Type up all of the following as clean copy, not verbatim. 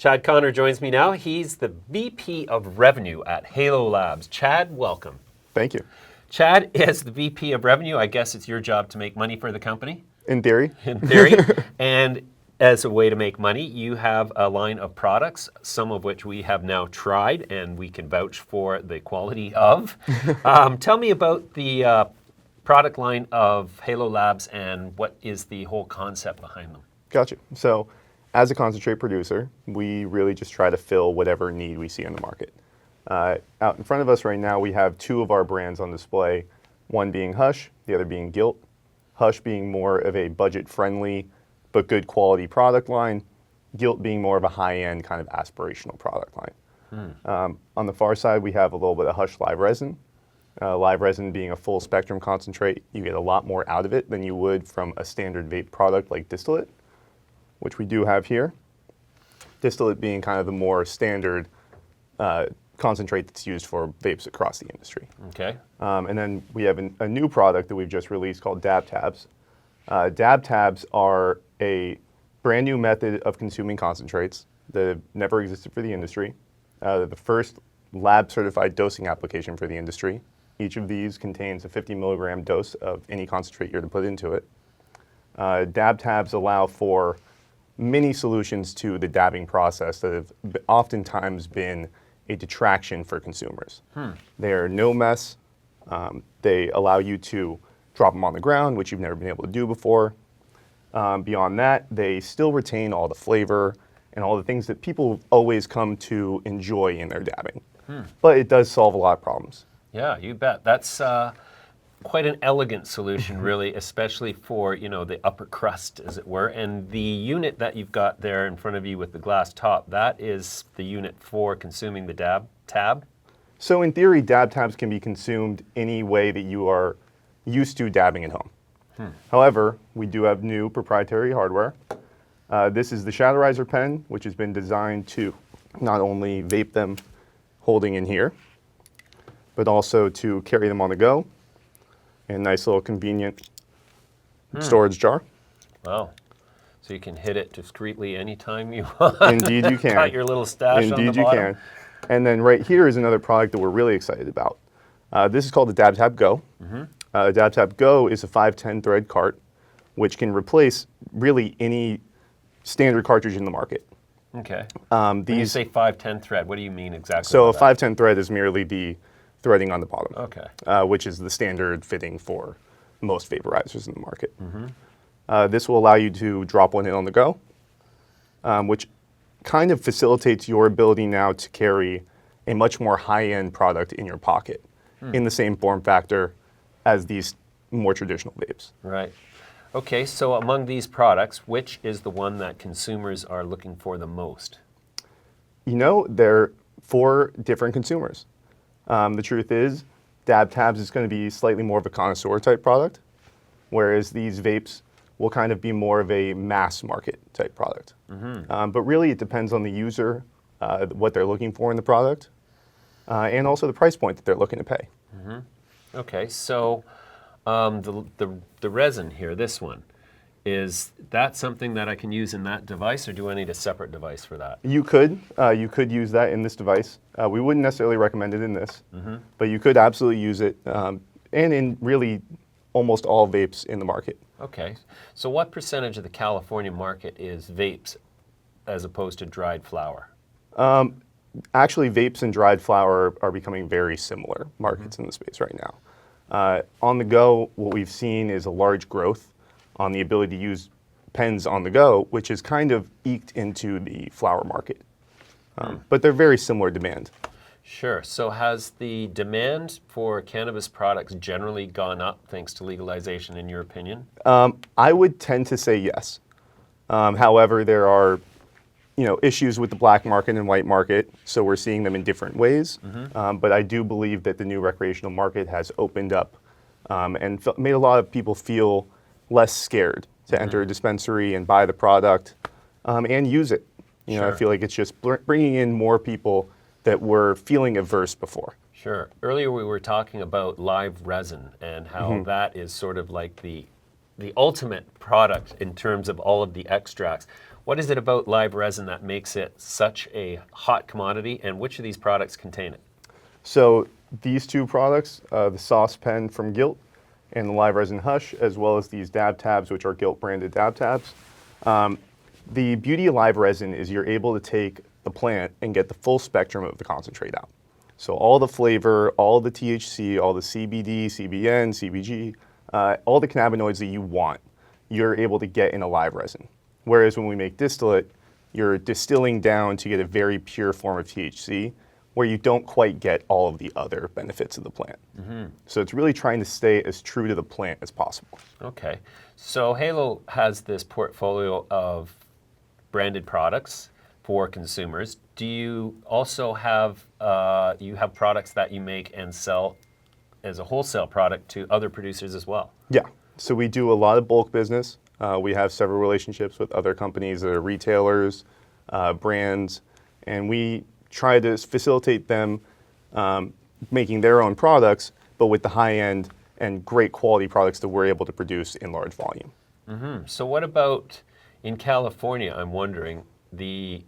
Chad Connor joins me now. He's the VP of Revenue at Halo Labs. Chad, welcome. Thank you. Chad is the VP of Revenue. I guess it's your job to make money for the company? In theory. In theory. And as a way to make money, you have a line of products, some of which we have now tried and we can vouch for the quality of. Tell me about the product line of Halo Labs and what is the whole concept behind them? Gotcha. So as a concentrate producer, we really just try to fill whatever need we see in the market. Out in front of us right now, we have two of our brands on display, one being Hush, the other being Gilt. Hush being more of a budget-friendly but good quality product line, Gilt being more of a high-end kind of aspirational product line. On the far side, we have a little bit of Hush live resin. Live resin being a full spectrum concentrate, you get a lot more out of it than you would from a standard vape product like distillate, which we do have here. Distillate being kind of the more standard concentrate that's used for vapes across the industry. Okay. And then we have a new product that we've just released called Dab Tabs. Dab Tabs are a brand new method of consuming concentrates that have never existed for the industry. The first lab certified dosing application for the industry. Each of these contains a 50 milligram dose of any concentrate you're to put into it. Dab Tabs allow for many solutions to the dabbing process that have oftentimes been a detraction for consumers. They're no mess. They allow you to drop them on the ground, which you've never been able to do before. Beyond that, they still retain all the flavor and all the things that people always come to enjoy in their dabbing. But it does solve a lot of problems. Yeah, you bet. That's quite an elegant solution, really, especially for, you know, the upper crust, as it were. And the unit that you've got there in front of you with the glass top, that is the unit for consuming the dab tab? So in theory, dab tabs can be consumed any way that you are used to dabbing at home. However, we do have new proprietary hardware. This is the Shatterizer pen, which has been designed to not only vape them holding in here, but also to carry them on the go. And nice little convenient storage jar. Wow. So you can hit it discreetly anytime you want. Indeed you can. Got your little stash on the bottom. Indeed you can. And then right here is another product that we're really excited about. This is called the Dab Tab Go. Dab Tab Go is a 510 thread cart, which can replace really any standard cartridge in the market. Okay. When you say 510 thread, what do you mean exactly? So a 510 thread is merely the threading on the bottom, okay. Which is the standard fitting for most vaporizers in the market. This will allow you to drop one in on the go, which kind of facilitates your ability now to carry a much more high-end product in your pocket in the same form factor as these more traditional vapes. Right. Okay, so among these products, which is the one that consumers are looking for the most? You know, they're for different consumers. The truth is, Dab Tabs is going to be slightly more of a connoisseur type product, whereas these vapes will kind of be more of a mass market type product. But really, it depends on the user, what they're looking for in the product, and also the price point that they're looking to pay. Okay, so the resin here, this one, is that something that I can use in that device, or do I need a separate device for that? You could use that in this device. We wouldn't necessarily recommend it in this, but you could absolutely use it, and in really almost all vapes in the market. Okay, so what percentage of the California market is vapes as opposed to dried flower? Actually, vapes and dried flower are becoming very similar markets in the space right now. On the go, what we've seen is a large growth on the ability to use pens on the go, which is kind of eked into the flower market. But they're very similar demand. Sure. So has the demand for cannabis products generally gone up thanks to legalization, in your opinion? I would tend to say yes. However, there are issues with the black market and white market, so we're seeing them in different ways. But I do believe that the new recreational market has opened up and made a lot of people feel less scared to enter a dispensary and buy the product and use it. I feel like it's just bringing in more people that were feeling averse before. Sure. Earlier we were talking about live resin and how that is sort of like the the ultimate product in terms of all of the extracts. What is it about live resin that makes it such a hot commodity, and which of these products contain it? So these two products, the sauce pen from Gilt and the live resin Hush, as well as these dab tabs, which are Gilt branded dab tabs. The beauty of live resin is you're able to take the plant and get the full spectrum of the concentrate out. So all the flavor, all the THC, all the CBD, CBN, CBG, all the cannabinoids that you want, you're able to get in a live resin. Whereas when we make distillate, you're distilling down to get a very pure form of THC, where you don't quite get all of the other benefits of the plant. So it's really trying to stay as true to the plant as possible. Okay, so Halo has this portfolio of branded products for consumers. Do you also have you have products that you make and sell as a wholesale product to other producers as well? Yeah, so we do a lot of bulk business. We have several relationships with other companies that are retailers, brands, and we try to facilitate them making their own products, but with the high-end and great quality products that we're able to produce in large volume. So what about in California, I'm wondering, the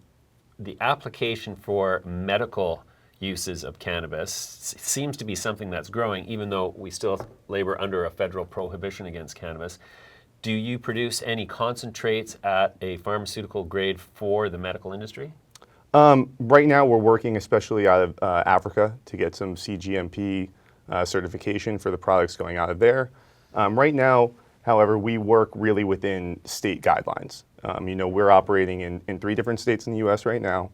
application for medical uses of cannabis seems to be something that's growing, even though we still labor under a federal prohibition against cannabis. Do you produce any concentrates at a pharmaceutical grade for the medical industry? Right now, we're working especially out of Africa to get some CGMP certification for the products going out of there. Right now, however, we work really within state guidelines. We're operating in 3 different states in the U.S. right now,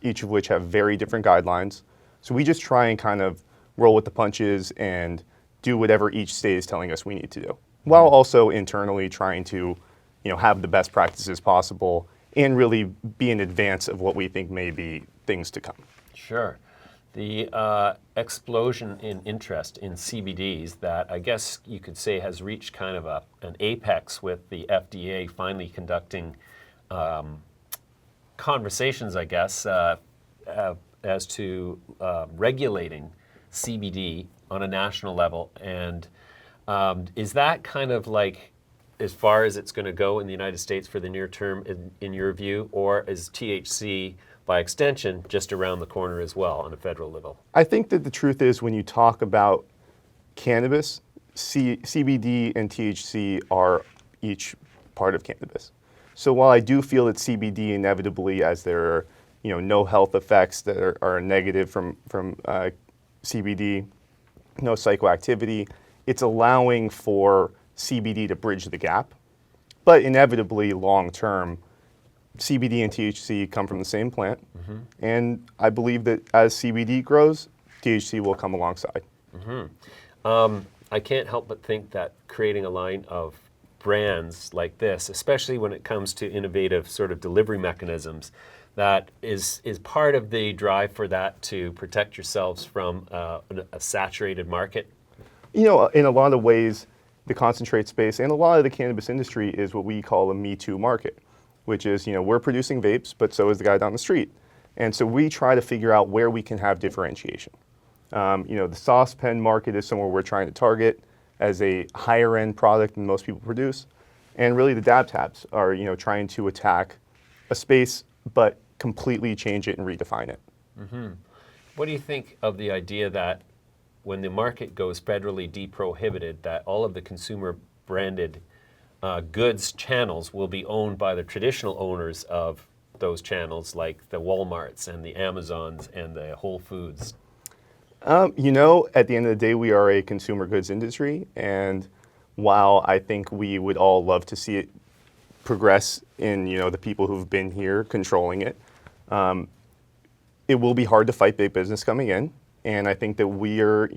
each of which have very different guidelines. So we just try and kind of roll with the punches and do whatever each state is telling us we need to do, while also internally trying to, have the best practices possible and really be in advance of what we think may be things to come. Sure. The explosion in interest in CBDs that I guess you could say has reached kind of an apex with the FDA finally conducting conversations, I guess, as to regulating CBD on a national level. And is that kind of like as far as it's going to go in the United States for the near term, in your view, or is THC, by extension, just around the corner as well on a federal level? I think that the truth is when you talk about cannabis, CBD and THC are each part of cannabis. So while I do feel that CBD inevitably, as there are no health effects that are negative from CBD, no psychoactivity, it's allowing for CBD to bridge the gap. But inevitably, long term, CBD and THC come from the same plant. And I believe that as CBD grows, THC will come alongside. I can't help but think that creating a line of brands like this, especially when it comes to innovative sort of delivery mechanisms, that is part of the drive for that to protect yourselves from a saturated market. In a lot of ways, the concentrate space and a lot of the cannabis industry is what we call a Me Too market, which is, we're producing vapes, but so is the guy down the street. And so we try to figure out where we can have differentiation. The sauce pen market is somewhere we're trying to target as a higher end product than most people produce. And really the dab tabs are, trying to attack a space, but completely change it and redefine it. What do you think of the idea that when the market goes federally deprohibited, that all of the consumer branded goods channels will be owned by the traditional owners of those channels, like the Walmarts and the Amazons and the Whole Foods? At the end of the day, we are a consumer goods industry, and while I think we would all love to see it progress in, the people who've been here controlling it, it will be hard to fight big business coming in. And I think that we are,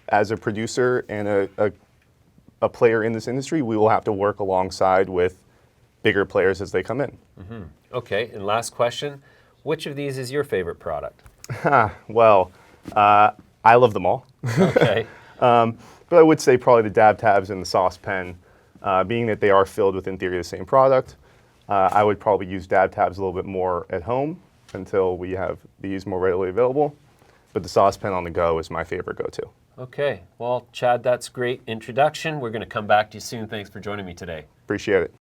as a producer and a player in this industry, we will have to work alongside with bigger players as they come in. Okay, and last question, which of these is your favorite product? Well, I love them all. Okay. But I would say probably the dab tabs and the sauce pen, being that they are filled with, in theory, the same product. I would probably use dab tabs a little bit more at home until we have these more readily available. But the sauce pen on the go is my favorite go-to. Okay. Well, Chad, that's great introduction. We're going to come back to you soon. Thanks for joining me today. Appreciate it.